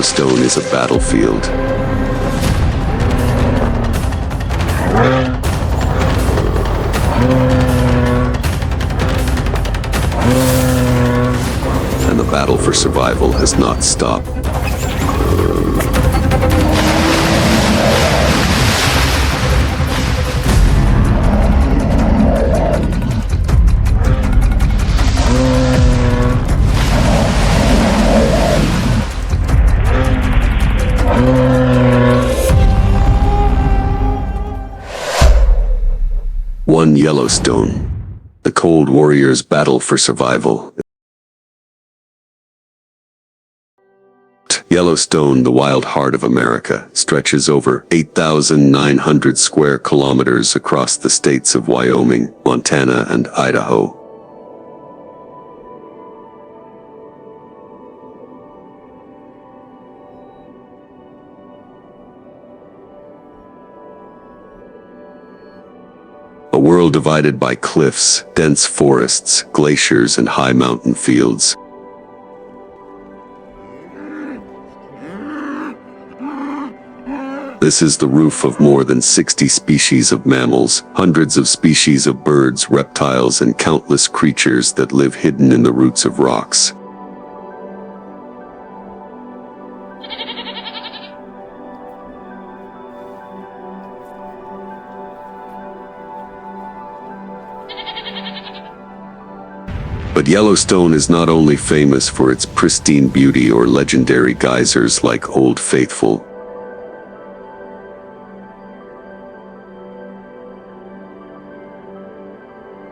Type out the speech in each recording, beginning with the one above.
Yellowstone is a battlefield. And the battle for survival has not stopped. One Yellowstone. The Cold Warriors' battle for survival. Yellowstone, the wild heart of America, stretches over 8,900 square kilometers across the states of Wyoming, Montana, and Idaho. A world divided by cliffs, dense forests, glaciers, and high mountain fields. This is the roof of more than 60 species of mammals, hundreds of species of birds, reptiles, and countless creatures that live hidden in the roots of rocks. But Yellowstone is not only famous for its pristine beauty or legendary geysers like Old Faithful.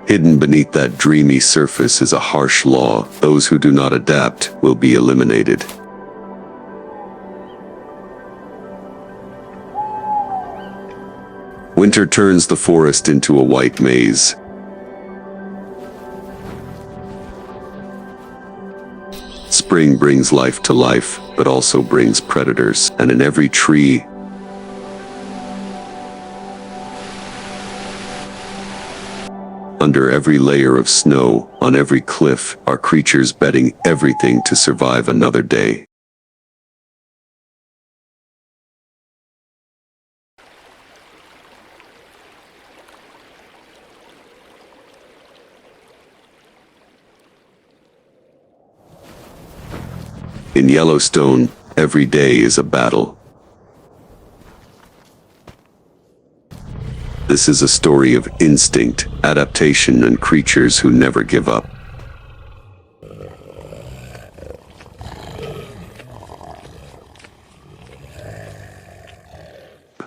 Hidden beneath that dreamy surface is a harsh law: those who do not adapt will be eliminated. Winter turns the forest into a white maze. Spring brings life to life, but also brings predators, and in every tree, under every layer of snow, on every cliff, are creatures betting everything to survive another day. In Yellowstone, every day is a battle. This is a story of instinct, adaptation, and creatures who never give up.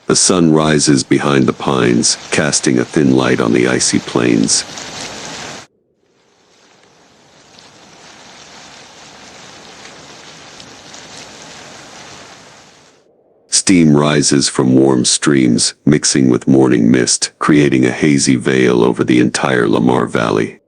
The sun rises behind the pines, casting a thin light on the icy plains. Steam rises from warm streams, mixing with morning mist, creating a hazy veil over the entire Lamar Valley.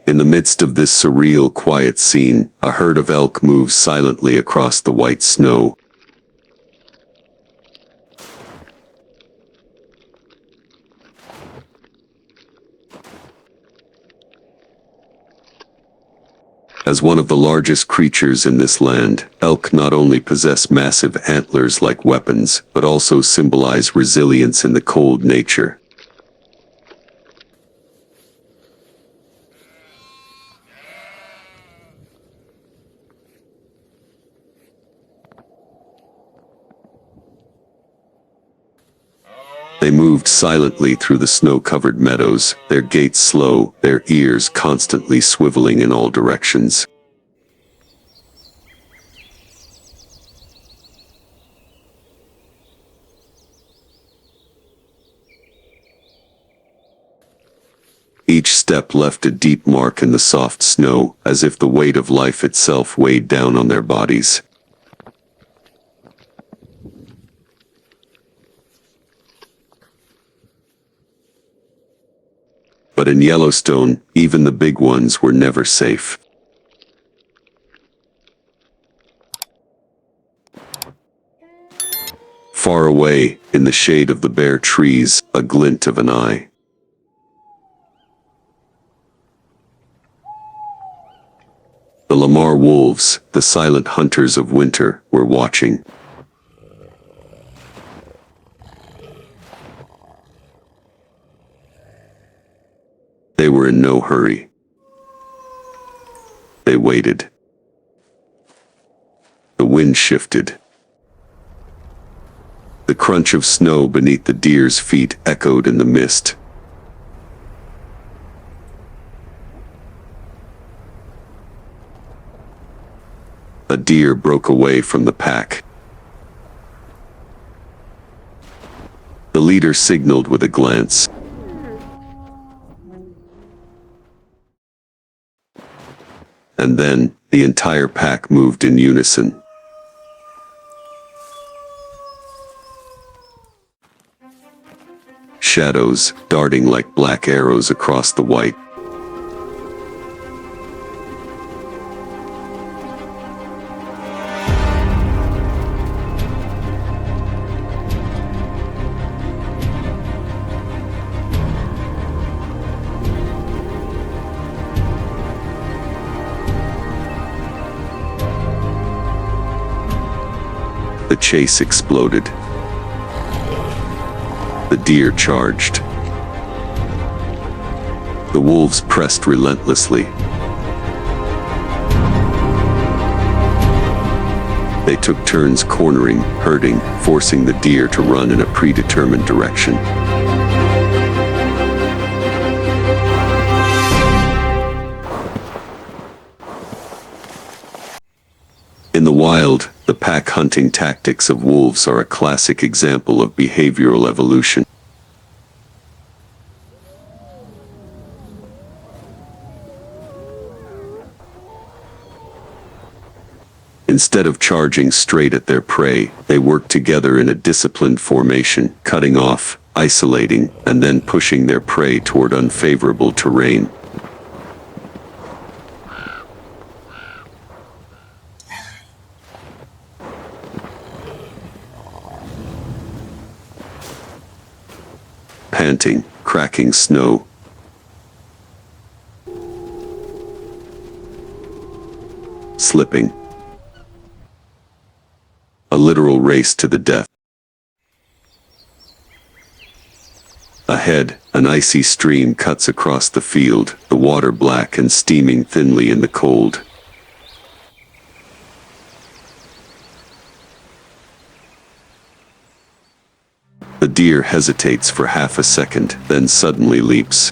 In the midst of this surreal, quiet scene, a herd of elk moves silently across the white snow. As one of the largest creatures in this land, elk not only possess massive antlers like weapons, but also symbolize resilience in the cold nature. They moved silently through the snow-covered meadows, their gait slow, their ears constantly swiveling in all directions. Each step left a deep mark in the soft snow, as if the weight of life itself weighed down on their bodies. But in Yellowstone, even the big ones were never safe. Far away, in the shade of the bare trees, a glint of an eye. The Lamar wolves, the silent hunters of winter, were watching. They were in no hurry. They waited. The wind shifted. The crunch of snow beneath the deer's feet echoed in the mist. A deer broke away from the pack. The leader signaled with a glance. And then, the entire pack moved in unison. Shadows, darting like black arrows across the white. The chase exploded. The deer charged. The wolves pressed relentlessly. They took turns cornering, herding, forcing the deer to run in a predetermined direction. In the wild, the pack hunting tactics of wolves are a classic example of behavioral evolution. Instead of charging straight at their prey, they work together in a disciplined formation, cutting off, isolating, and then pushing their prey toward unfavorable terrain. Panting, cracking snow. Slipping. A literal race to the death. Ahead, an icy stream cuts across the field, the water black and steaming thinly in the cold. The deer hesitates for half a second, then suddenly leaps.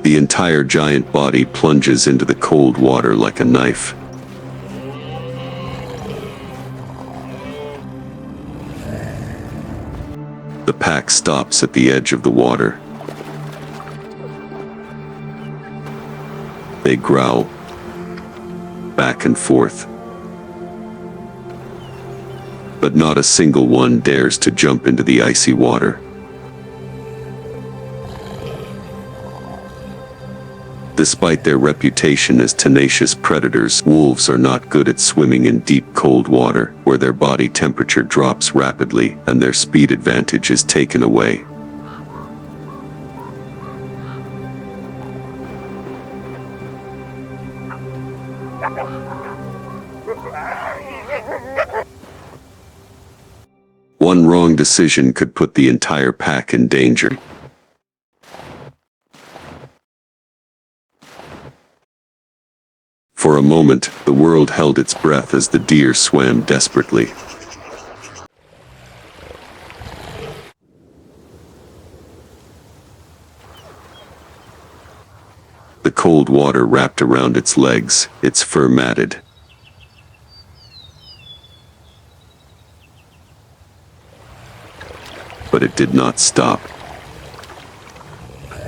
The entire giant body plunges into the cold water like a knife. The pack stops at the edge of the water. They growl, back and forth. But not a single one dares to jump into the icy water. Despite their reputation as tenacious predators, wolves are not good at swimming in deep cold water, where their body temperature drops rapidly and their speed advantage is taken away. One wrong decision could put the entire pack in danger. For a moment, the world held its breath as the deer swam desperately. The cold water wrapped around its legs, its fur matted. But it did not stop.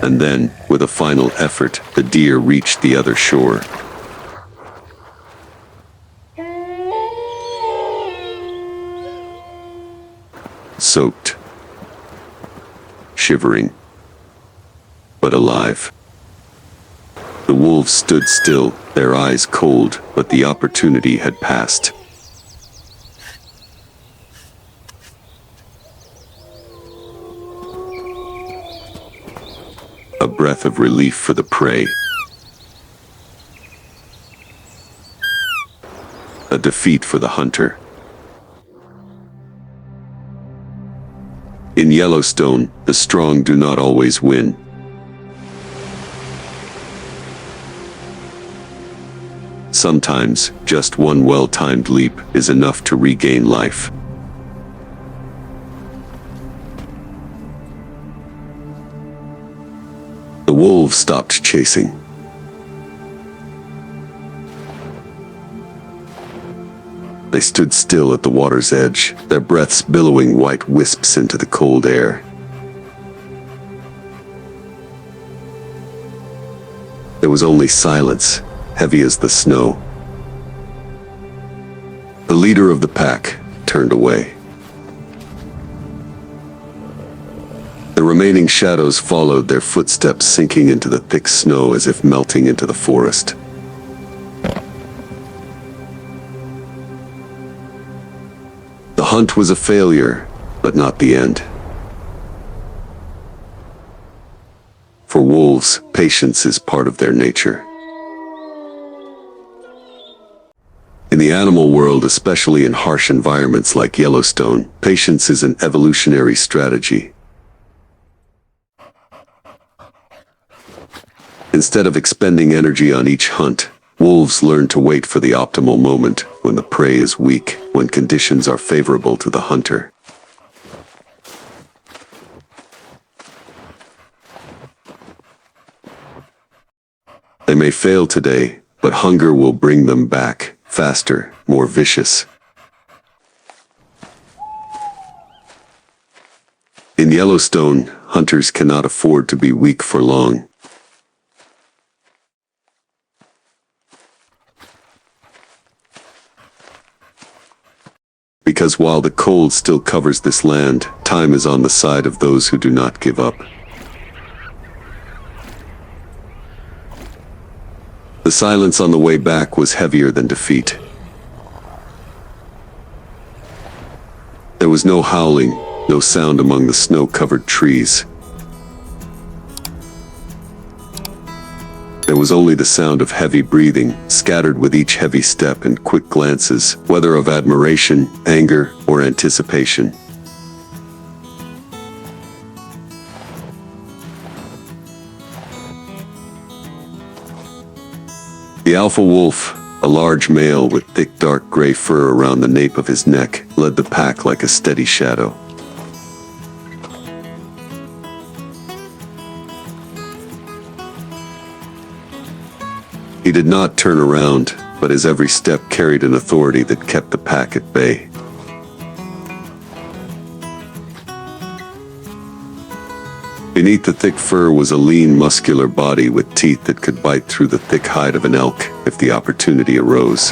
And then, with a final effort, the deer reached the other shore. Soaked, shivering, but alive. The wolves stood still, their eyes cold, but the opportunity had passed. A breath of relief for the prey. A defeat for the hunter. In Yellowstone, the strong do not always win. Sometimes, just one well-timed leap is enough to regain life. The wolves stopped chasing. They stood still at the water's edge, their breaths billowing white wisps into the cold air. There was only silence, heavy as the snow. The leader of the pack turned away. The remaining shadows followed, their footsteps sinking into the thick snow as if melting into the forest. The hunt was a failure, but not the end. For wolves, patience is part of their nature. In the animal world, especially in harsh environments like Yellowstone, patience is an evolutionary strategy. Instead of expending energy on each hunt, wolves learn to wait for the optimal moment, when the prey is weak, when conditions are favorable to the hunter. They may fail today, but hunger will bring them back, faster, more vicious. In Yellowstone, hunters cannot afford to be weak for long. Because while the cold still covers this land, time is on the side of those who do not give up. The silence on the way back was heavier than defeat. There was no howling, no sound among the snow-covered trees. There was only the sound of heavy breathing, scattered with each heavy step, and quick glances, whether of admiration, anger, or anticipation. The alpha wolf, a large male with thick dark gray fur around the nape of his neck, led the pack like a steady shadow. He did not turn around, but his every step carried an authority that kept the pack at bay. Beneath the thick fur was a lean, muscular body with teeth that could bite through the thick hide of an elk if the opportunity arose.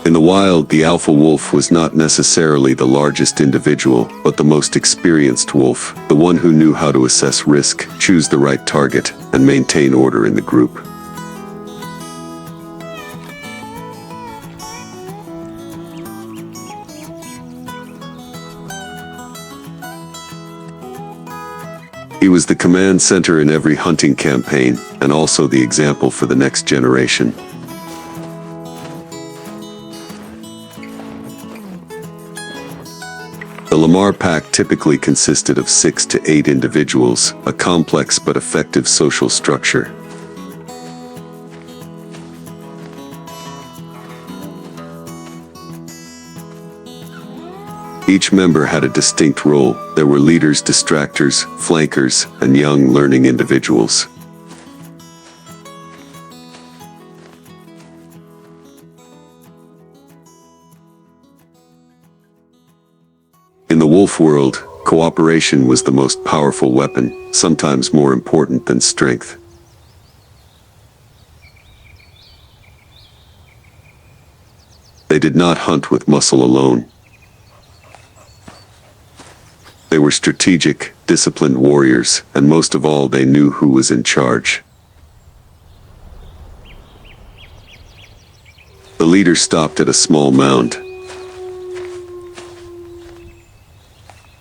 In the wild, the alpha wolf was not necessarily the largest individual, but the most experienced wolf, the one who knew how to assess risk, choose the right target, and maintain order in the group. He was the command center in every hunting campaign, and also the example for the next generation. The Lamar pack typically consisted of 6 to 8 individuals, a complex but effective social structure. Each member had a distinct role. There were leaders, distractors, flankers, and young learning individuals. In the wolf world, cooperation was the most powerful weapon, sometimes more important than strength. They They did not hunt with muscle alone. They were strategic, disciplined warriors, and most of all, they knew who was in charge. The leader stopped at a small mound.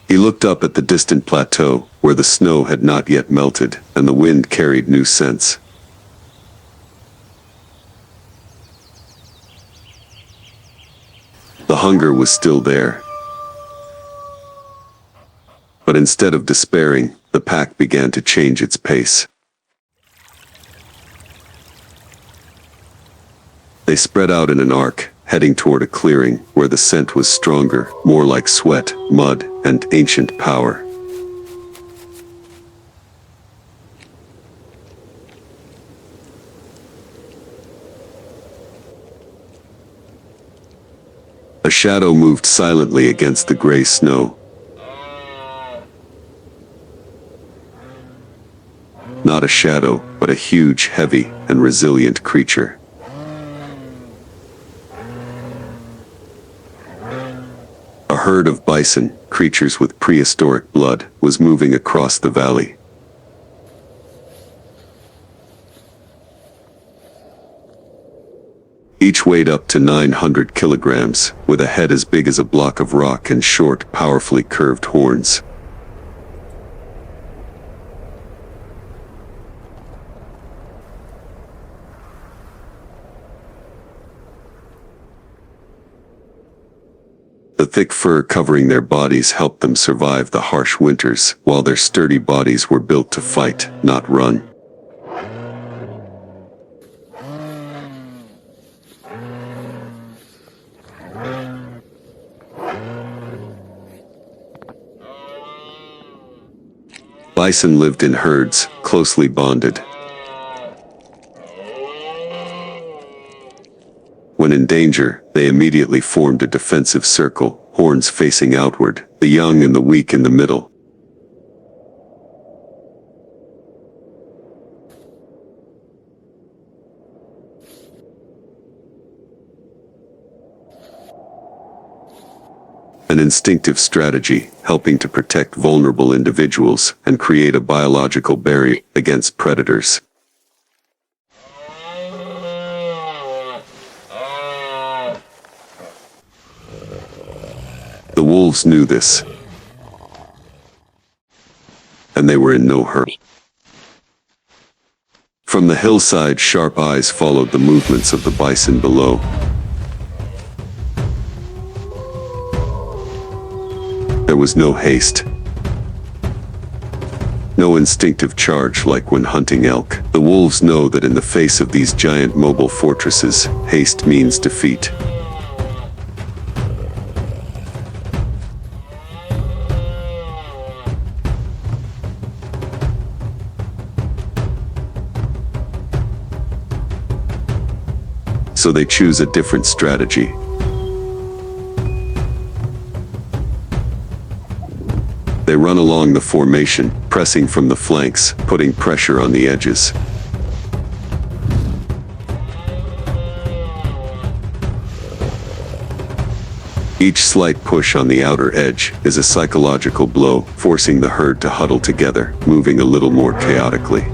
He looked up at the distant plateau, where the snow had not yet melted, and the wind carried new scents. The hunger was still there. But instead of despairing, the pack began to change its pace. They spread out in an arc, heading toward a clearing where the scent was stronger, more like sweat, mud, and ancient power. A shadow moved silently against the gray snow. Not a shadow, but a huge, heavy, and resilient creature. A herd of bison, creatures with prehistoric blood, was moving across the valley. Each weighed up to 900 kilograms, with a head as big as a block of rock and short, powerfully curved horns. The thick fur covering their bodies helped them survive the harsh winters, while their sturdy bodies were built to fight, not run. Bison lived in herds, closely bonded. When in danger, they immediately formed a defensive circle, horns facing outward, the young and the weak in the middle. An instinctive strategy, helping to protect vulnerable individuals and create a biological barrier against predators. The wolves knew this, and they were in no hurry. From the hillside, sharp eyes followed the movements of the bison below. There was no haste. No instinctive charge like when hunting elk. The wolves know that in the face of these giant mobile fortresses, haste means defeat. So they choose a different strategy. They run along the formation, pressing from the flanks, putting pressure on the edges. Each slight push on the outer edge is a psychological blow, forcing the herd to huddle together, moving a little more chaotically.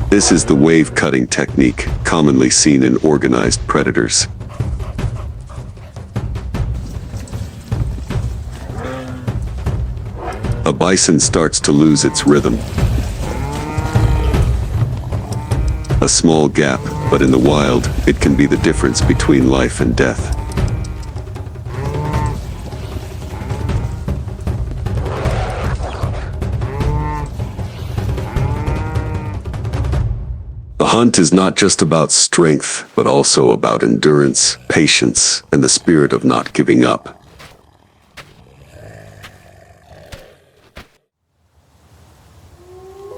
This is the wave-cutting technique, commonly seen in organized predators. A bison starts to lose its rhythm. A small gap, but in the wild, it can be the difference between life and death. The hunt is not just about strength, but also about endurance, patience, and the spirit of not giving up.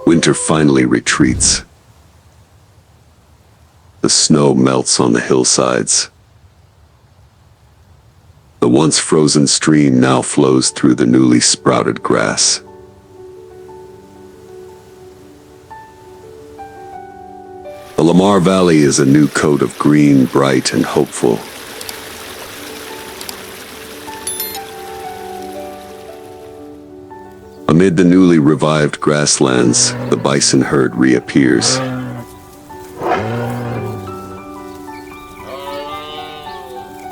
Winter finally retreats. The snow melts on the hillsides. The once frozen stream now flows through the newly sprouted grass. The Lamar Valley is a new coat of green, bright and hopeful. Amid the newly revived grasslands, the bison herd reappears.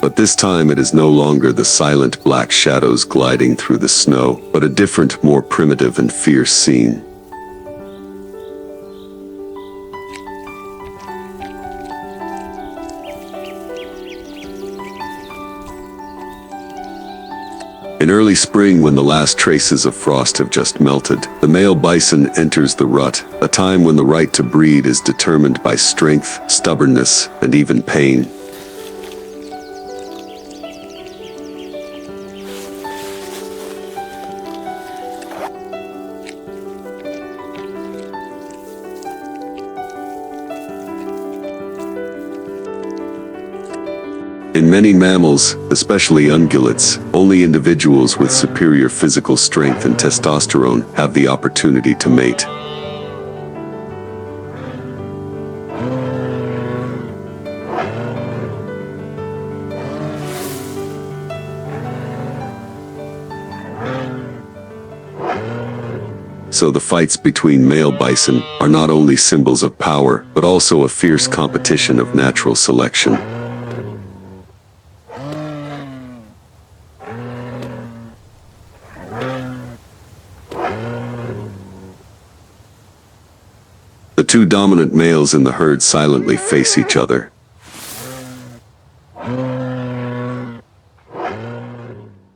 But this time it is no longer the silent black shadows gliding through the snow, but a different, more primitive and fierce scene. In early spring, when the last traces of frost have just melted, the male bison enters the rut, a time when the right to breed is determined by strength, stubbornness, and even pain. In many mammals, especially ungulates, only individuals with superior physical strength and testosterone have the opportunity to mate. So the fights between male bison are not only symbols of power, but also a fierce competition of natural selection. The two dominant males in the herd silently face each other.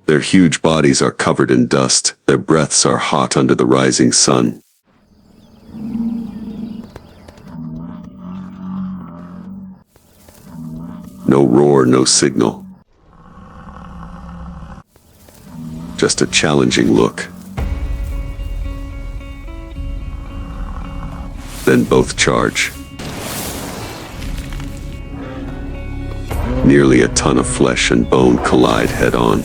Their huge bodies are covered in dust, their breaths are hot under the rising sun. No roar, no signal. Just a challenging look. Then both charge. Nearly a ton of flesh and bone collide head-on.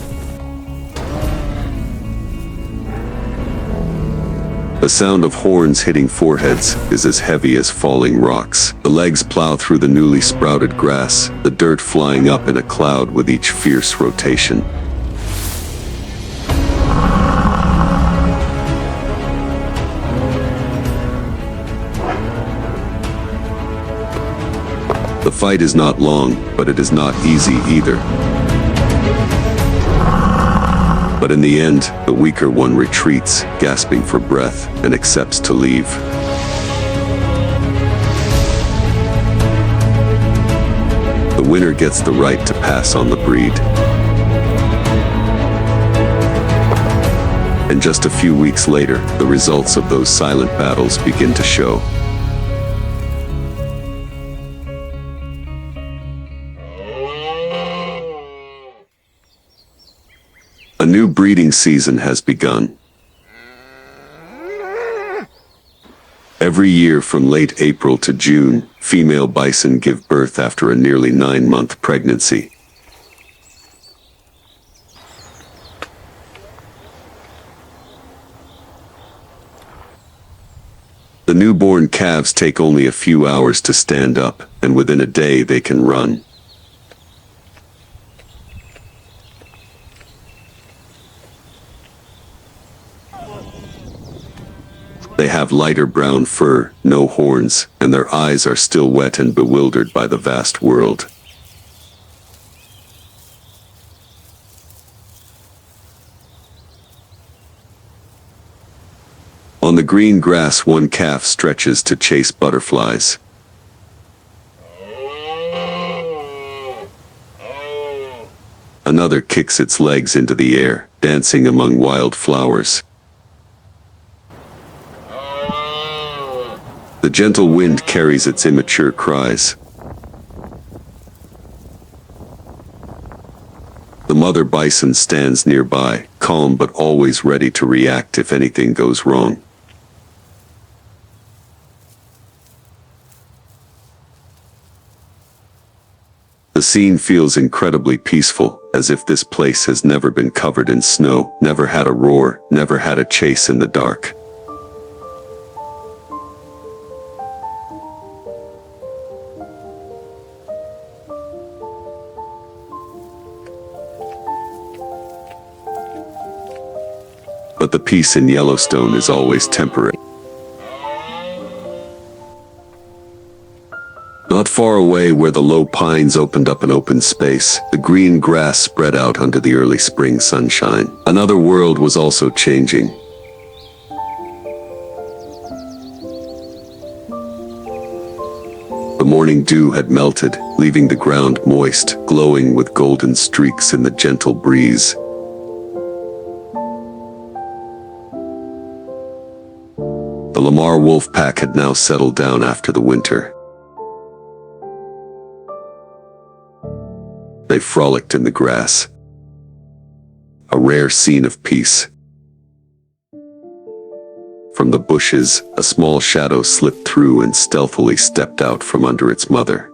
The sound of horns hitting foreheads is as heavy as falling rocks. The legs plow through the newly sprouted grass, the dirt flying up in a cloud with each fierce rotation. The fight is not long, but it is not easy either. But in the end, the weaker one retreats, gasping for breath, and accepts to leave. The winner gets the right to pass on the breed. And just a few weeks later, the results of those silent battles begin to show. A new breeding season has begun. Every year from late April to June, female bison give birth after a nearly 9-month pregnancy. The newborn calves take only a few hours to stand up, and within a day they can run. They have lighter brown fur, no horns, and their eyes are still wet and bewildered by the vast world. On the green grass, one calf stretches to chase butterflies. Another kicks its legs into the air, dancing among wild flowers. The gentle wind carries its immature cries. The mother bison stands nearby, calm but always ready to react if anything goes wrong. The scene feels incredibly peaceful, as if this place has never been covered in snow, never had a roar, never had a chase in the dark. But the peace in Yellowstone is always temporary. Not far away, where the low pines opened up an open space, the green grass spread out under the early spring sunshine. Another world was also changing. The morning dew had melted, leaving the ground moist, glowing with golden streaks in the gentle breeze. The Lamar wolf pack had now settled down after the winter. They frolicked in the grass, a rare scene of peace. From the bushes, a small shadow slipped through and stealthily stepped out from under its mother.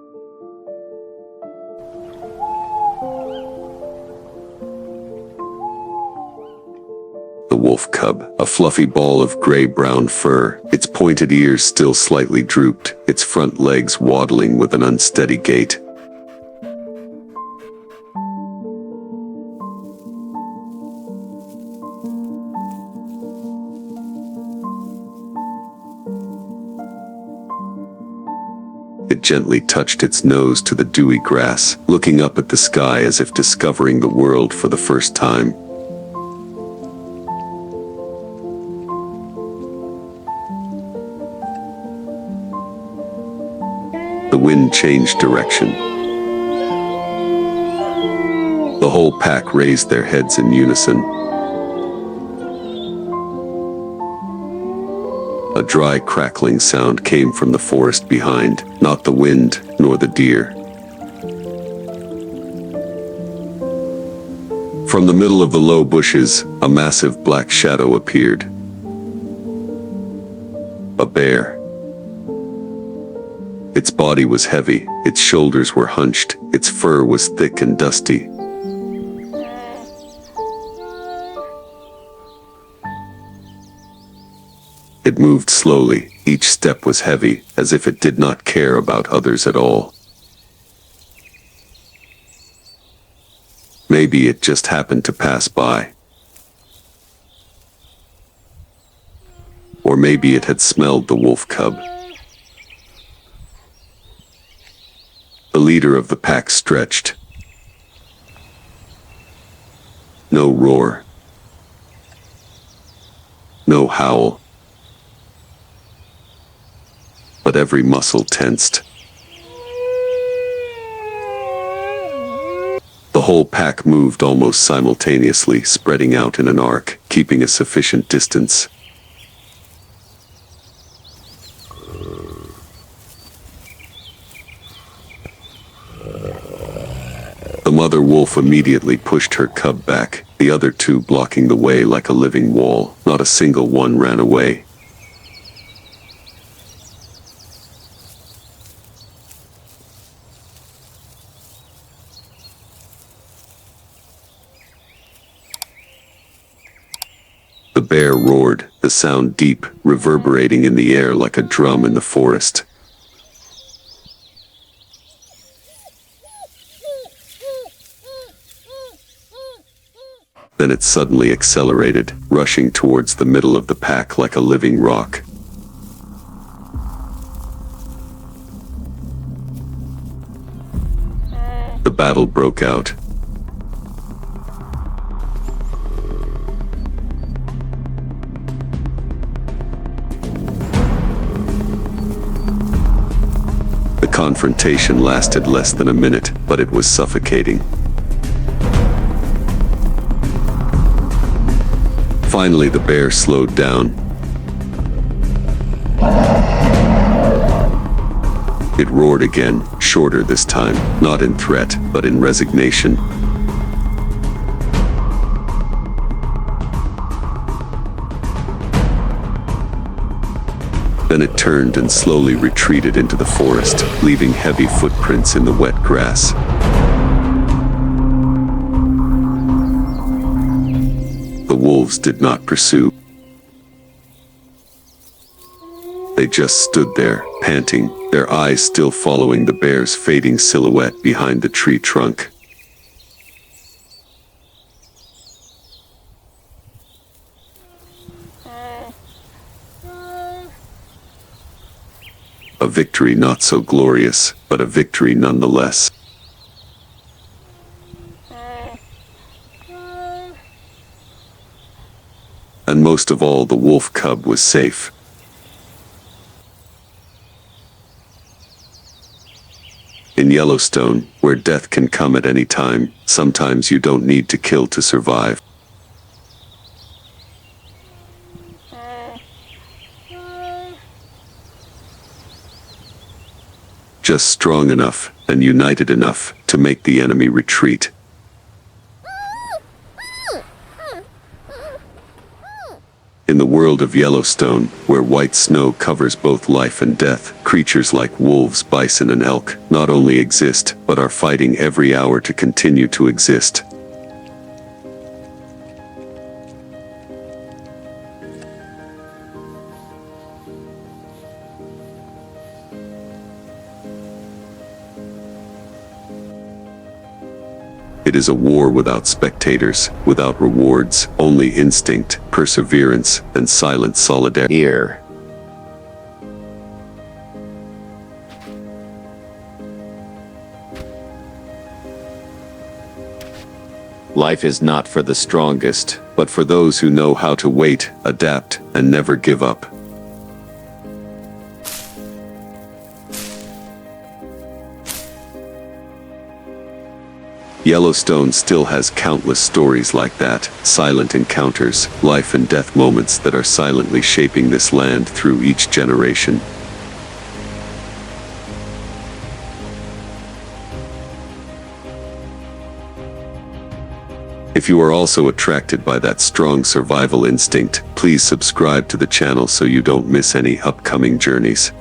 The wolf cub, a fluffy ball of gray-brown fur, its pointed ears still slightly drooped, its front legs waddling with an unsteady gait. It gently touched its nose to the dewy grass, looking up at the sky as if discovering the world for the first time. The wind changed direction. The whole pack raised their heads in unison. A dry, crackling sound came from the forest behind, not the wind, nor the deer. From the middle of the low bushes, a massive black shadow appeared. A bear. Its body was heavy, its shoulders were hunched, its fur was thick and dusty. It moved slowly, each step was heavy, as if it did not care about others at all. Maybe it just happened to pass by. Or maybe it had smelled the wolf cub. The leader of the pack stretched. No roar. No howl. But every muscle tensed. The whole pack moved almost simultaneously, spreading out in an arc, keeping a sufficient distance. The mother wolf immediately pushed her cub back, the other two blocking the way like a living wall. Not a single one ran away. The bear roared, the sound deep, reverberating in the air like a drum in the forest. Then it suddenly accelerated, rushing towards the middle of the pack like a living rock. The battle broke out. The confrontation lasted less than a minute, but it was suffocating. Finally, the bear slowed down. It roared again, shorter this time, not in threat, but in resignation. Then it turned and slowly retreated into the forest, leaving heavy footprints in the wet grass. The wolves did not pursue. They just stood there, panting, their eyes still following the bear's fading silhouette behind the tree trunk. a victory not so glorious, but a victory nonetheless. And most of all, the wolf cub was safe. In Yellowstone, where death can come at any time, sometimes you don't need to kill to survive. Just strong enough and united enough to make the enemy retreat. In the world of Yellowstone, where white snow covers both life and death, creatures like wolves, bison, and elk not only exist, but are fighting every hour to continue to exist. It is a war without spectators, without rewards, only instinct, perseverance, and silent solidarity. Here. Life is not for the strongest, but for those who know how to wait, adapt, and never give up. Yellowstone still has countless stories like that, silent encounters, life and death moments that are silently shaping this land through each generation. If you are also attracted by that strong survival instinct, please subscribe to the channel so you don't miss any upcoming journeys.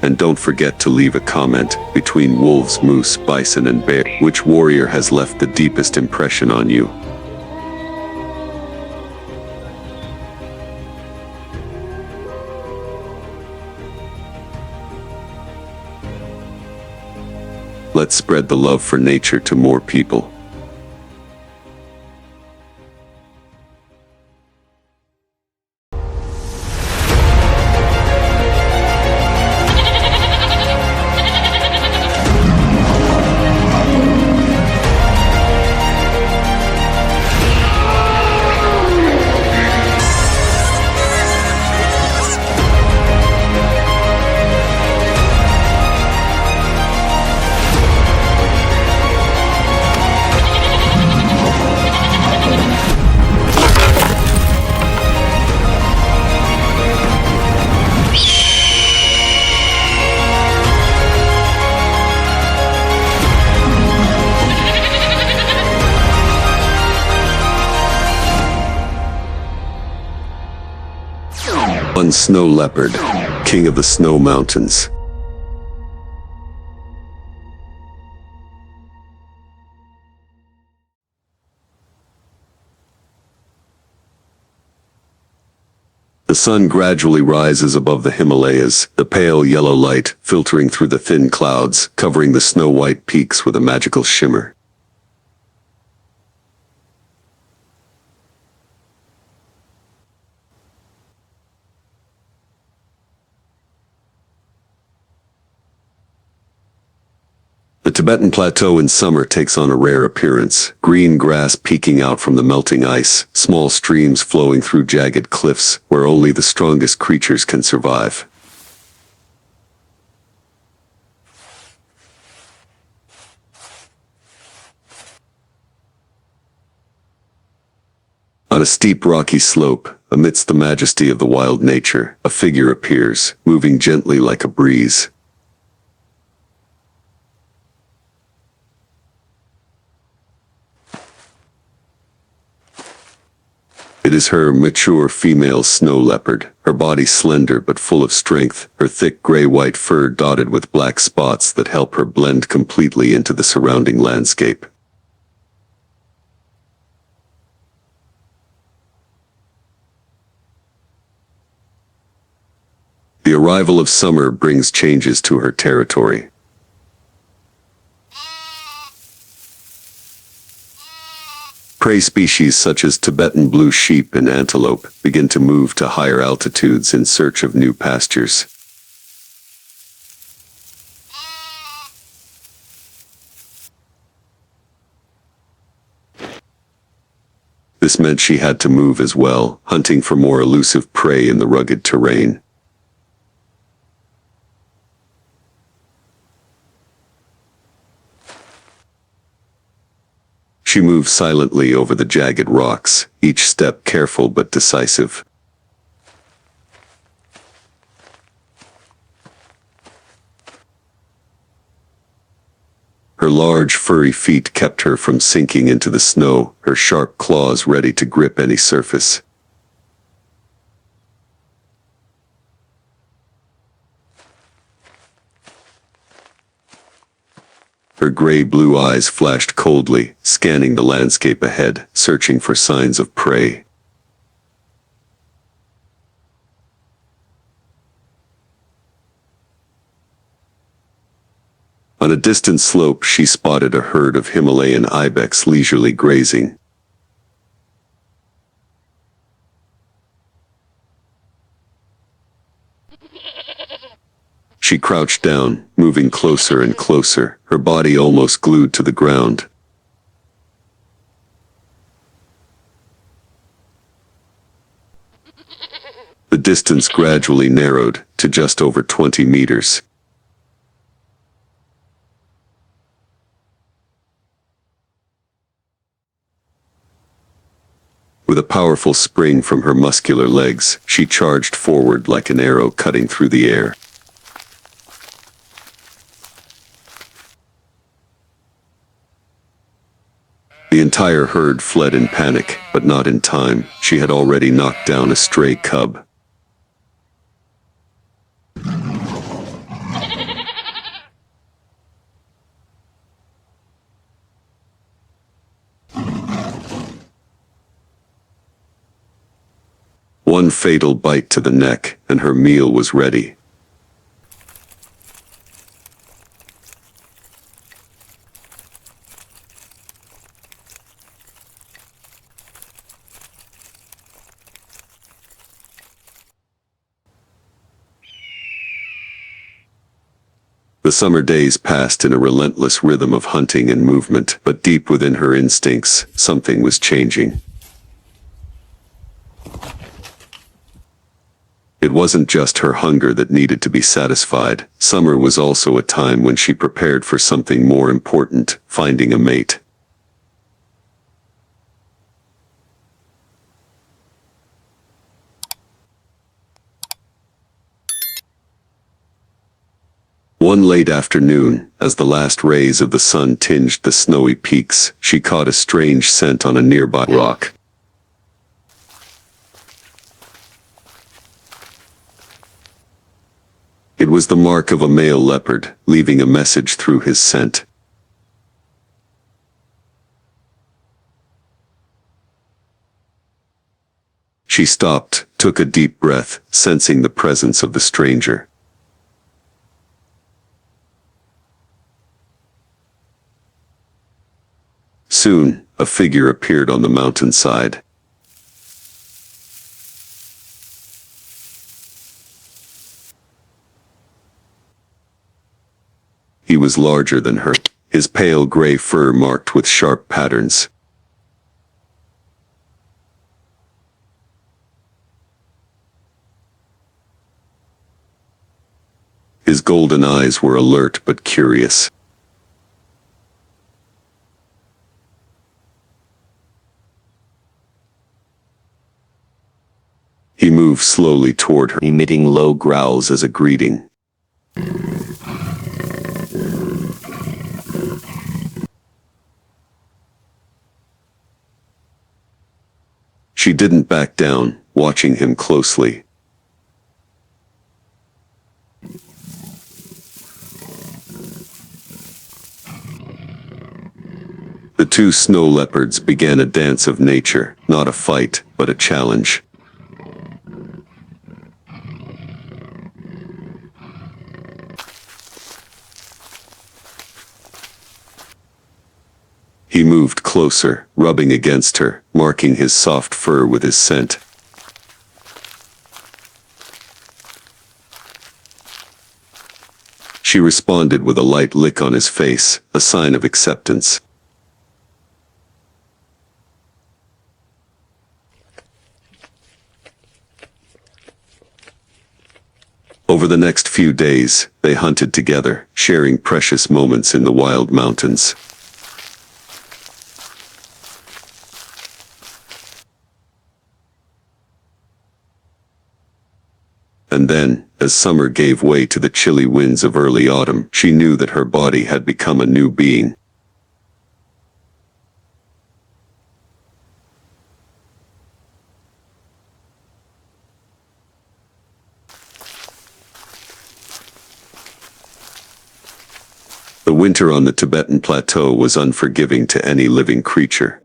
And don't forget to leave a comment between wolves, moose, bison, and bear. Which warrior has left the deepest impression on you? Let's spread the love for nature to more people. One snow leopard, king of the snow mountains. The sun gradually rises above the Himalayas, the pale yellow light filtering through the thin clouds, covering the snow-white peaks with a magical shimmer. The Tibetan Plateau in summer takes on a rare appearance, green grass peeking out from the melting ice, small streams flowing through jagged cliffs where only the strongest creatures can survive. On a steep rocky slope, amidst the majesty of the wild nature, a figure appears, moving gently like a breeze. It is her mature female snow leopard, her body slender but full of strength, her thick gray-white fur dotted with black spots that help her blend completely into the surrounding landscape. The arrival of summer brings changes to her territory. Prey species such as Tibetan blue sheep and antelope begin to move to higher altitudes in search of new pastures. This meant she had to move as well, hunting for more elusive prey in the rugged terrain. She moved silently over the jagged rocks, each step careful but decisive. Her large, furry feet kept her from sinking into the snow, her sharp claws ready to grip any surface. Her gray-blue eyes flashed coldly, scanning the landscape ahead, searching for signs of prey. On a distant slope, she spotted a herd of Himalayan ibex leisurely grazing. She crouched down, moving closer and closer, her body almost glued to the ground. The distance gradually narrowed to just over 20 meters. With a powerful spring from her muscular legs, she charged forward like an arrow cutting through the air. The entire herd fled in panic, but not in time. She had already knocked down a stray cub. One fatal bite to the neck, and her meal was ready. The summer days passed in a relentless rhythm of hunting and movement, but deep within her instincts, something was changing. It wasn't just her hunger that needed to be satisfied. Summer was also a time when she prepared for something more important, finding a mate. One late afternoon, as the last rays of the sun tinged the snowy peaks, she caught a strange scent on a nearby rock. It was the mark of a male leopard, leaving a message through his scent. She stopped, took a deep breath, sensing the presence of the stranger. Soon, a figure appeared on the mountainside. He was larger than her, his pale gray fur marked with sharp patterns. His golden eyes were alert but curious. He moved slowly toward her, emitting low growls as a greeting. She didn't back down, watching him closely. The two snow leopards began a dance of nature, not a fight, but a challenge. He moved closer, rubbing against her, marking his soft fur with his scent. She responded with a light lick on his face, a sign of acceptance. Over the next few days, they hunted together, sharing precious moments in the wild mountains. And then, as summer gave way to the chilly winds of early autumn, she knew that her body had become a new being. The winter on the Tibetan plateau was unforgiving to any living creature.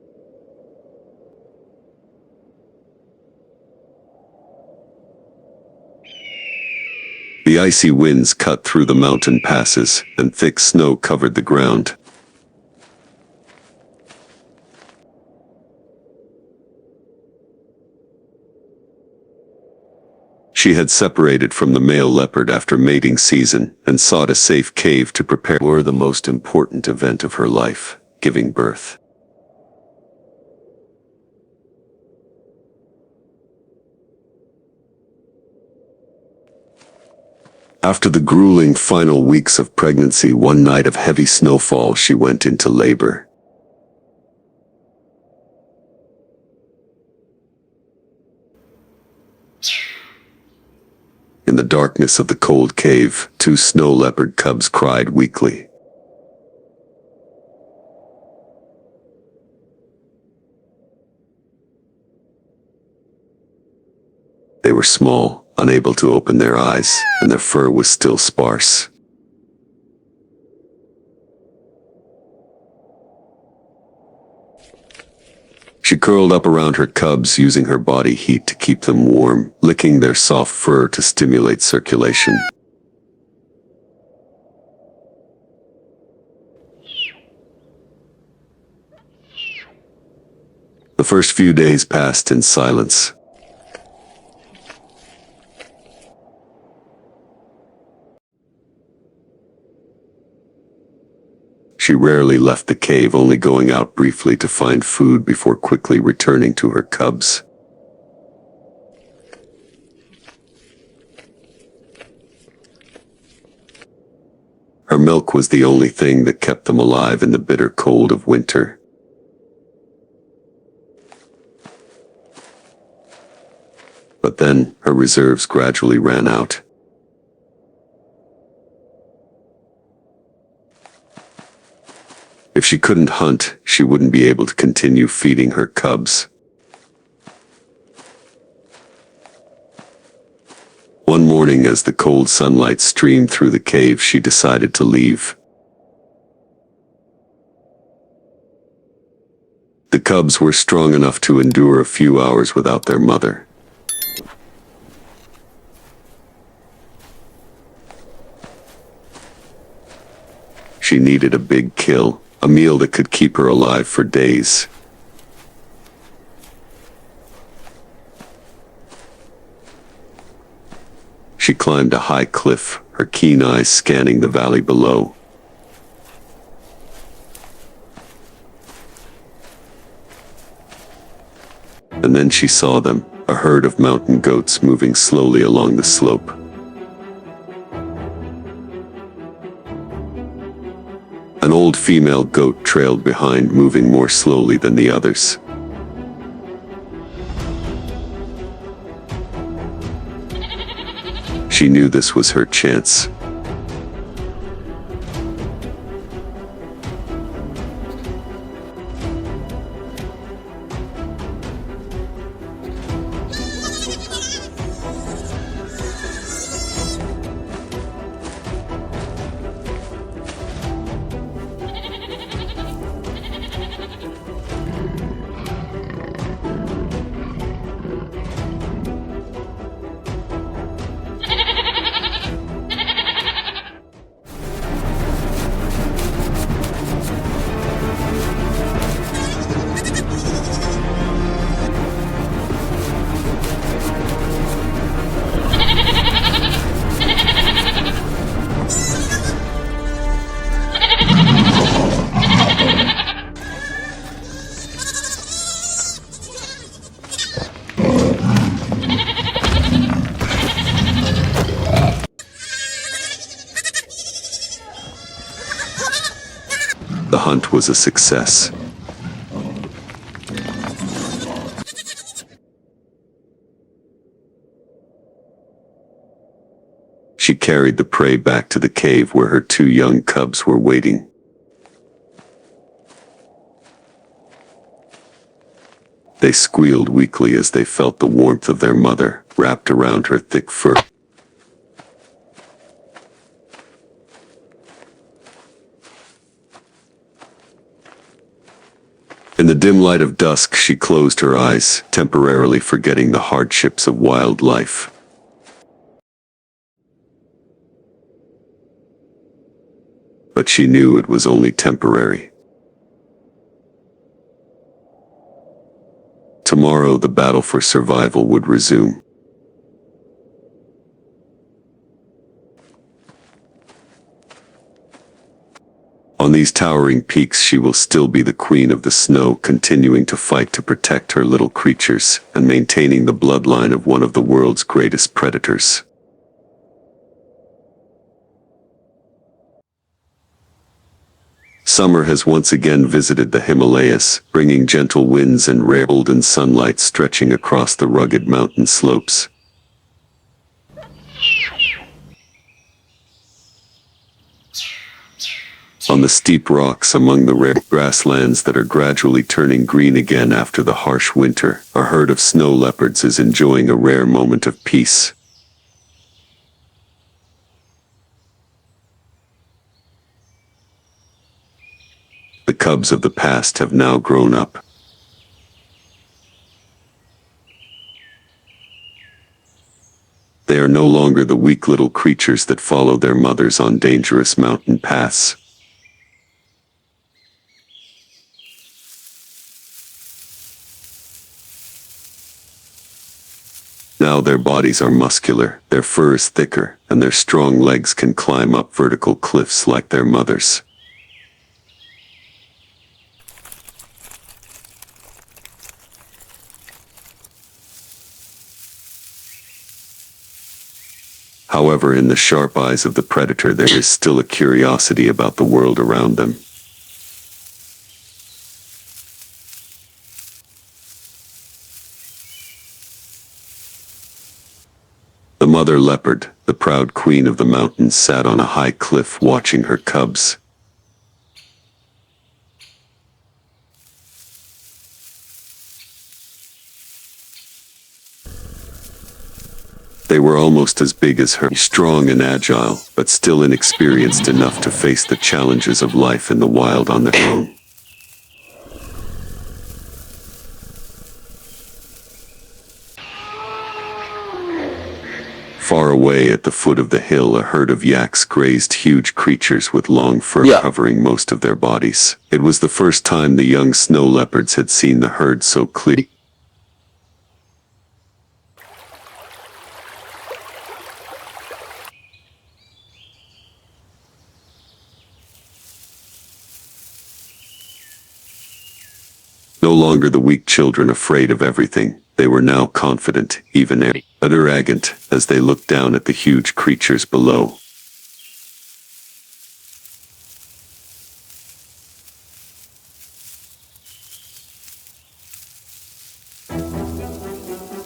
The icy winds cut through the mountain passes, and thick snow covered the ground. She had separated from the male leopard after mating season, and sought a safe cave to prepare for the most important event of her life, giving birth. After the grueling final weeks of pregnancy, one night of heavy snowfall, she went into labor. In the darkness of the cold cave, 2 snow leopard cubs cried weakly. They were small, unable to open their eyes, and their fur was still sparse. She curled up around her cubs, using her body heat to keep them warm, licking their soft fur to stimulate circulation. The first few days passed in silence. She rarely left the cave, only going out briefly to find food before quickly returning to her cubs. Her milk was the only thing that kept them alive in the bitter cold of winter. But then, her reserves gradually ran out. If she couldn't hunt, she wouldn't be able to continue feeding her cubs. One morning, as the cold sunlight streamed through the cave, she decided to leave. The cubs were strong enough to endure a few hours without their mother. She needed a big kill. A meal that could keep her alive for days. She climbed a high cliff, her keen eyes scanning the valley below. And then she saw them, a herd of mountain goats moving slowly along the slope. An old female goat trailed behind, moving more slowly than the others. She knew this was her chance. The hunt was a success. She carried the prey back to the cave where her 2 young cubs were waiting. They squealed weakly as they felt the warmth of their mother wrapped around her thick fur. In the dim light of dusk, she closed her eyes, temporarily forgetting the hardships of wildlife. But she knew it was only temporary. Tomorrow, the battle for survival would resume. On these towering peaks, she will still be the queen of the snow, continuing to fight to protect her little creatures and maintaining the bloodline of one of the world's greatest predators. Summer has once again visited the Himalayas, bringing gentle winds and rare golden sunlight stretching across the rugged mountain slopes. On the steep rocks among the rare grasslands that are gradually turning green again after the harsh winter, a herd of snow leopards is enjoying a rare moment of peace. The cubs of the past have now grown up. They are no longer the weak little creatures that follow their mothers on dangerous mountain paths. Now their bodies are muscular, their fur is thicker, and their strong legs can climb up vertical cliffs like their mothers. However, in the sharp eyes of the predator, there is still a curiosity about the world around them. The mother leopard, the proud queen of the mountains, sat on a high cliff watching her cubs. They were almost as big as her, strong and agile, but still inexperienced enough to face the challenges of life in the wild on their own. Far away at the foot of the hill, a herd of yaks grazed, huge creatures with long fur covering most of their bodies. It was the first time the young snow leopards had seen the herd so clearly. No longer the weak children afraid of everything, they were now confident, even arrogant, as they looked down at the huge creatures below.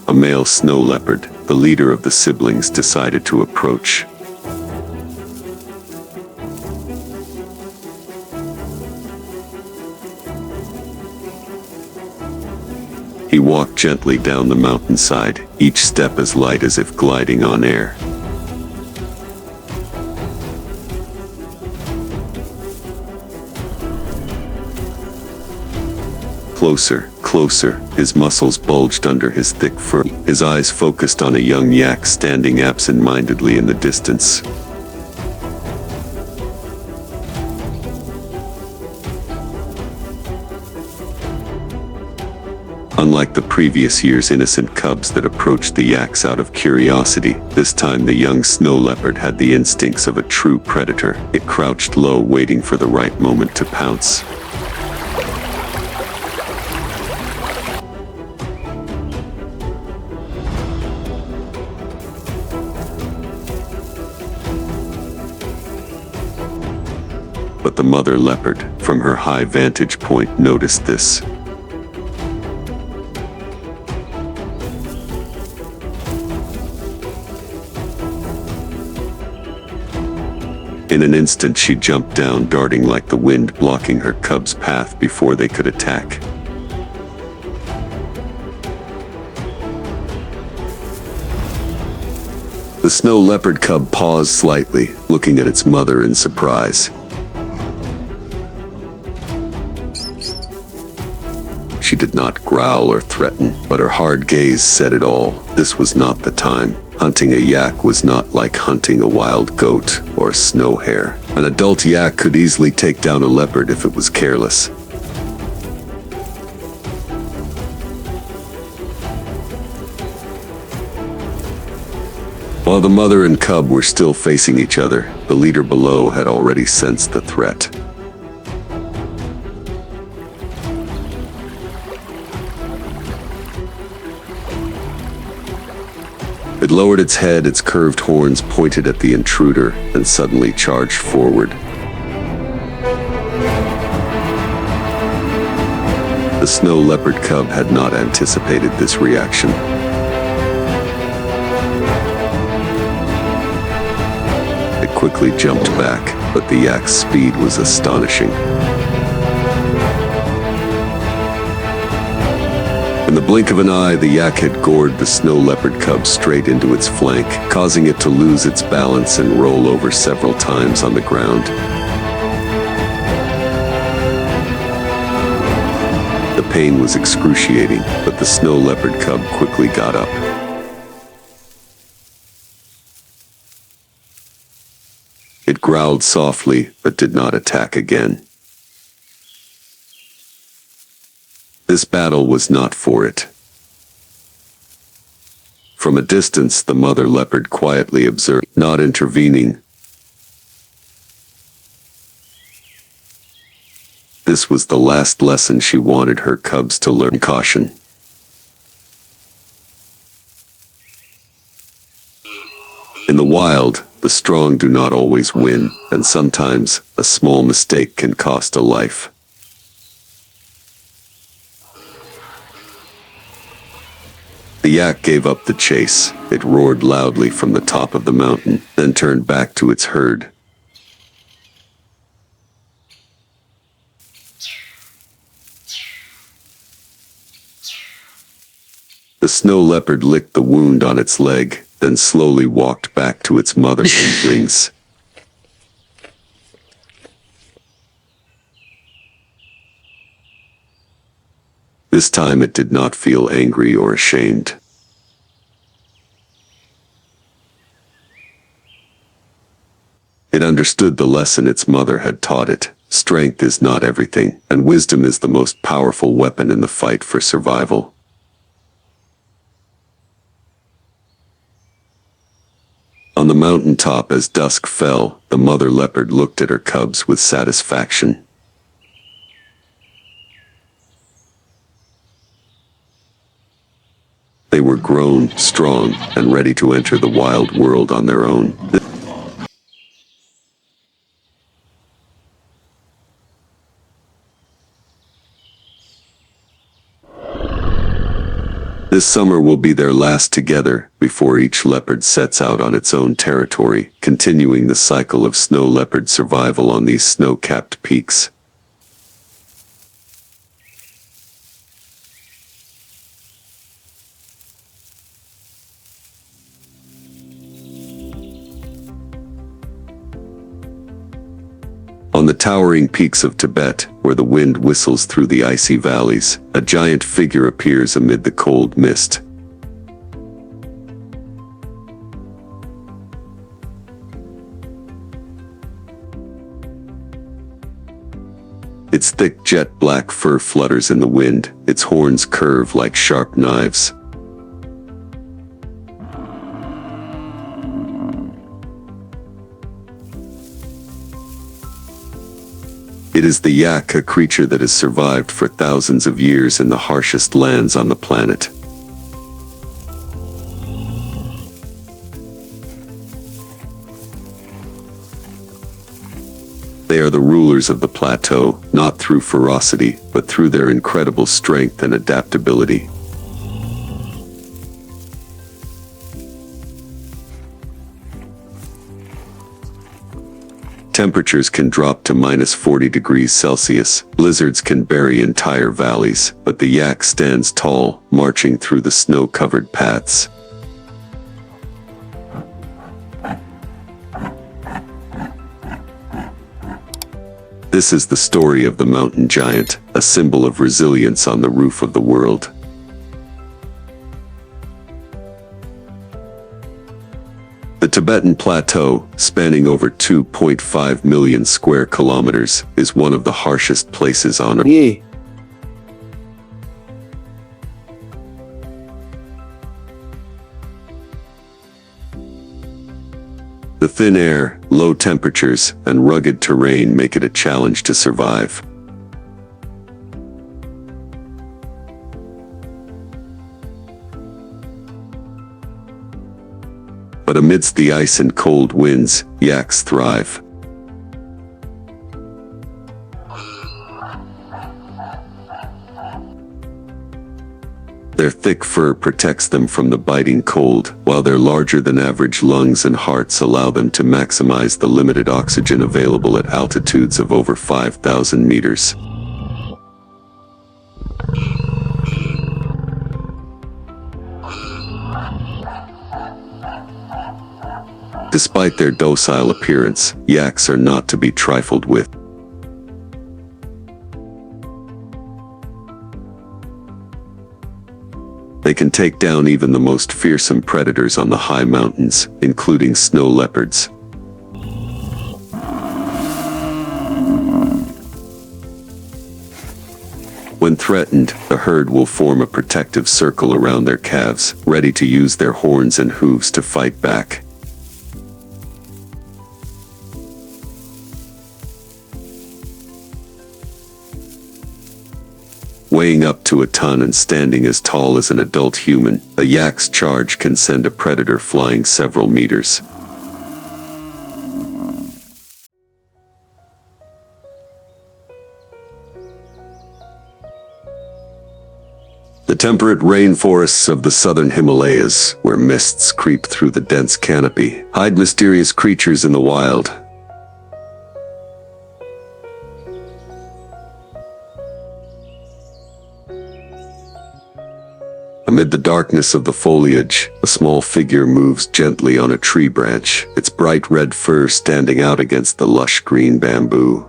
A male snow leopard, the leader of the siblings, decided to approach. He walked gently down the mountainside, each step as light as if gliding on air. Closer, closer, his muscles bulged under his thick fur. His eyes focused on a young yak standing absent-mindedly in the distance. Unlike the previous year's innocent cubs that approached the yaks out of curiosity, this time the young snow leopard had the instincts of a true predator. It crouched low, waiting for the right moment to pounce. but the mother leopard, from her high vantage point, noticed this. In an instant, she jumped down, darting like the wind, blocking her cub's path before they could attack. The snow leopard cub paused slightly, looking at its mother in surprise. She did not growl or threaten, but her hard gaze said it all. This was not the time. Hunting a yak was not like hunting a wild goat or a snow hare. An adult yak could easily take down a leopard if it was careless. While the mother and cub were still facing each other, the leader below had already sensed the threat. It lowered its head, its curved horns pointed at the intruder, and suddenly charged forward. The snow leopard cub had not anticipated this reaction. It quickly jumped back, but the yak's speed was astonishing. In the blink of an eye, the yak had gored the snow leopard cub straight into its flank, causing it to lose its balance and roll over several times on the ground. The pain was excruciating, but the snow leopard cub quickly got up. It growled softly, but did not attack again. This battle was not for it. From a distance, the mother leopard quietly observed, not intervening. This was the last lesson she wanted her cubs to learn: caution. In the wild, the strong do not always win, and sometimes a small mistake can cost a life. The yak gave up the chase. It roared loudly from the top of the mountain, then turned back to its herd. The snow leopard licked the wound on its leg, then slowly walked back to its mother and rings. This time it did not feel angry or ashamed. It understood the lesson its mother had taught it. Strength is not everything, and wisdom is the most powerful weapon in the fight for survival. On the mountaintop, as dusk fell, the mother leopard looked at her cubs with satisfaction. They were grown, strong, and ready to enter the wild world on their own. This summer will be their last together, before each leopard sets out on its own territory, continuing the cycle of snow leopard survival on these snow-capped peaks. On the towering peaks of Tibet, where the wind whistles through the icy valleys, a giant figure appears amid the cold mist. Its thick jet black fur flutters in the wind, its horns curve like sharp knives. It is the yak, a creature that has survived for thousands of years in the harshest lands on the planet. They are the rulers of the plateau, not through ferocity, but through their incredible strength and adaptability. Temperatures can drop to -40 degrees Celsius. Blizzards can bury entire valleys, but the yak stands tall, marching through the snow-covered paths. This is the story of the mountain giant, a symbol of resilience on the roof of the world. The Tibetan Plateau, spanning over 2.5 million square kilometers, is one of the harshest places on Earth. The thin air, low temperatures, and rugged terrain make it a challenge to survive. But amidst the ice and cold winds, yaks thrive. Their thick fur protects them from the biting cold, while their larger-than-average lungs and hearts allow them to maximize the limited oxygen available at altitudes of over 5,000 meters. Despite their docile appearance, yaks are not to be trifled with. They can take down even the most fearsome predators on the high mountains, including snow leopards. When threatened, the herd will form a protective circle around their calves, ready to use their horns and hooves to fight back. Weighing up to a ton and standing as tall as an adult human, a yak's charge can send a predator flying several meters. The temperate rainforests of the southern Himalayas, where mists creep through the dense canopy, hide mysterious creatures in the wild. Amid the darkness of the foliage, a small figure moves gently on a tree branch, its bright red fur standing out against the lush green bamboo.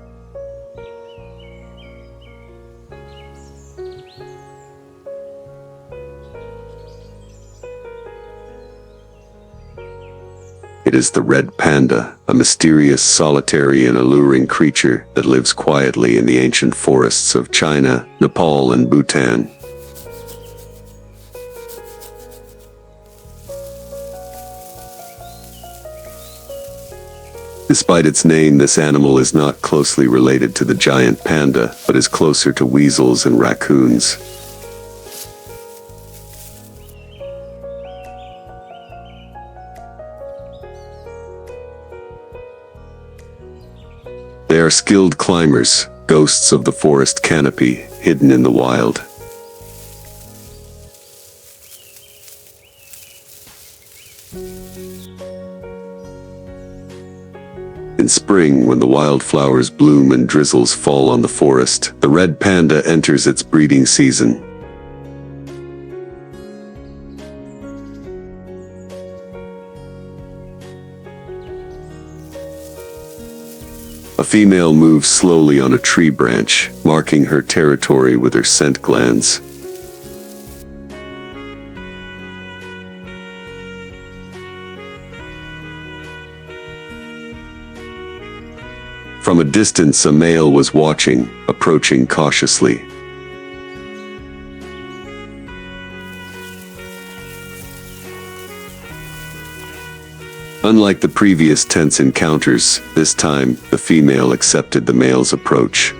It is the red panda, a mysterious, solitary, and alluring creature that lives quietly in the ancient forests of China, Nepal, and Bhutan. Despite its name, this animal is not closely related to the giant panda, but is closer to weasels and raccoons. They are skilled climbers, ghosts of the forest canopy, hidden in the wild. In spring, when the wildflowers bloom and drizzles fall on the forest, the red panda enters its breeding season. A female moves slowly on a tree branch, marking her territory with her scent glands. From a distance, a male was watching, approaching cautiously. Unlike the previous tense encounters, this time, the female accepted the male's approach.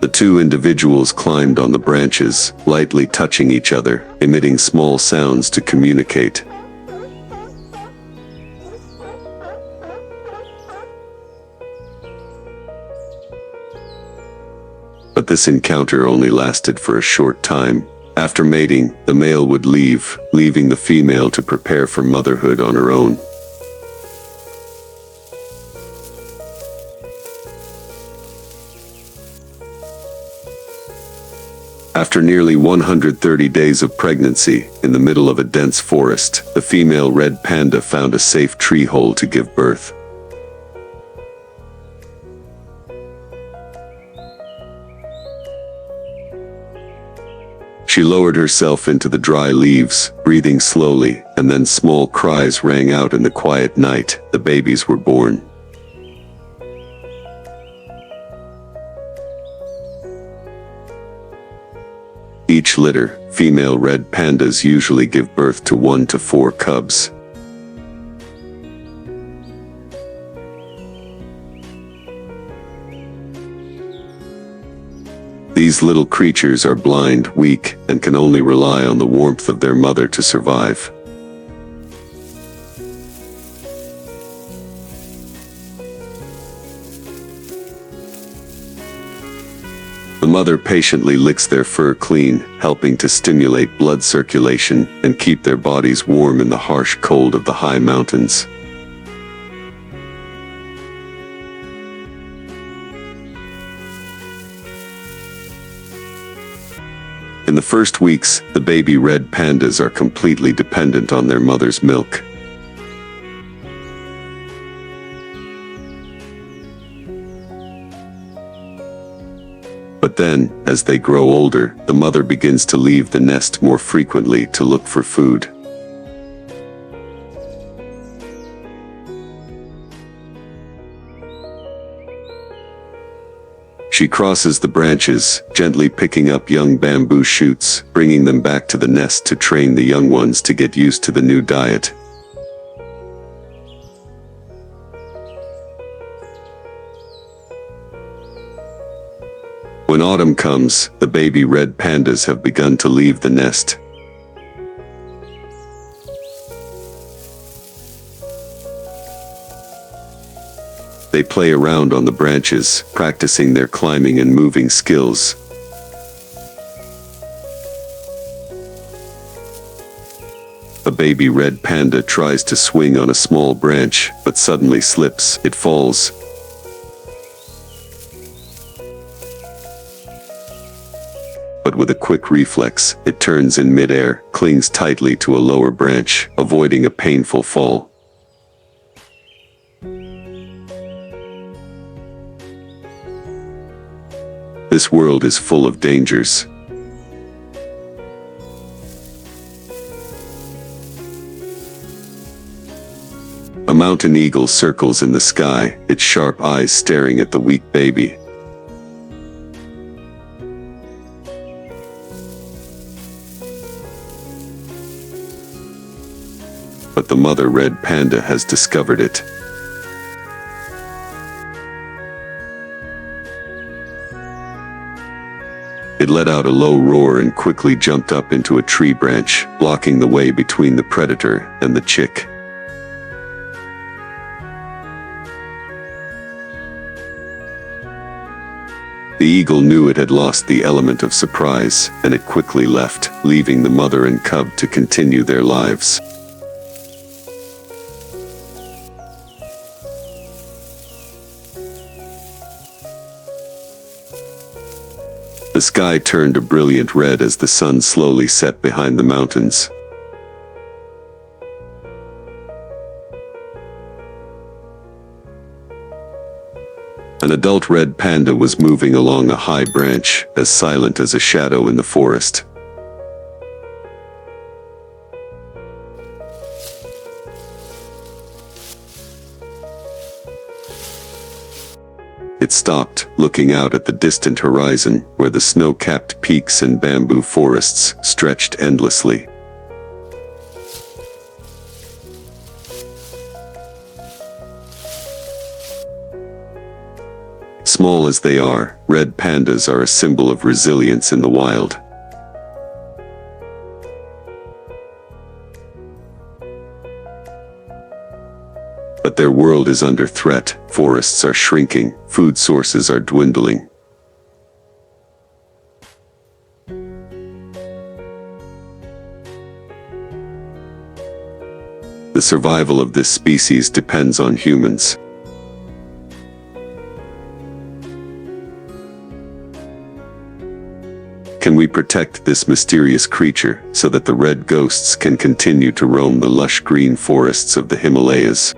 The two individuals climbed on the branches, lightly touching each other, emitting small sounds to communicate. But this encounter only lasted for a short time. After mating, the male would leave, leaving the female to prepare for motherhood on her own. After nearly 130 days of pregnancy, in the middle of a dense forest, the female red panda found a safe tree hole to give birth. She lowered herself into the dry leaves, breathing slowly, and then small cries rang out in the quiet night. The babies were born. Each litter, female red pandas usually give birth to 1 to 4 cubs. These little creatures are blind, weak, and can only rely on the warmth of their mother to survive. The mother patiently licks their fur clean, helping to stimulate blood circulation and keep their bodies warm in the harsh cold of the high mountains. In the first weeks, the baby red pandas are completely dependent on their mother's milk. But then, as they grow older, the mother begins to leave the nest more frequently to look for food. She crosses the branches, gently picking up young bamboo shoots, bringing them back to the nest to train the young ones to get used to the new diet. When autumn comes, the baby red pandas have begun to leave the nest. They play around on the branches, practicing their climbing and moving skills. A baby red panda tries to swing on a small branch, but suddenly slips. It falls. But with a quick reflex, it turns in midair, clings tightly to a lower branch, avoiding a painful fall. This world is full of dangers. A mountain eagle circles in the sky, its sharp eyes staring at the weak baby. But the mother red panda has discovered it. It let out a low roar and quickly jumped up into a tree branch, blocking the way between the predator and the chick. The eagle knew it had lost the element of surprise, and it quickly left, leaving the mother and cub to continue their lives. The sky turned a brilliant red as the sun slowly set behind the mountains. An adult red panda was moving along a high branch, as silent as a shadow in the forest. It stopped, looking out at the distant horizon, where the snow-capped peaks and bamboo forests stretched endlessly. Small as they are, red pandas are a symbol of resilience in the wild. But their world is under threat. Forests are shrinking, food sources are dwindling. The survival of this species depends on humans. Can we protect this mysterious creature so that the red ghosts can continue to roam the lush green forests of the Himalayas?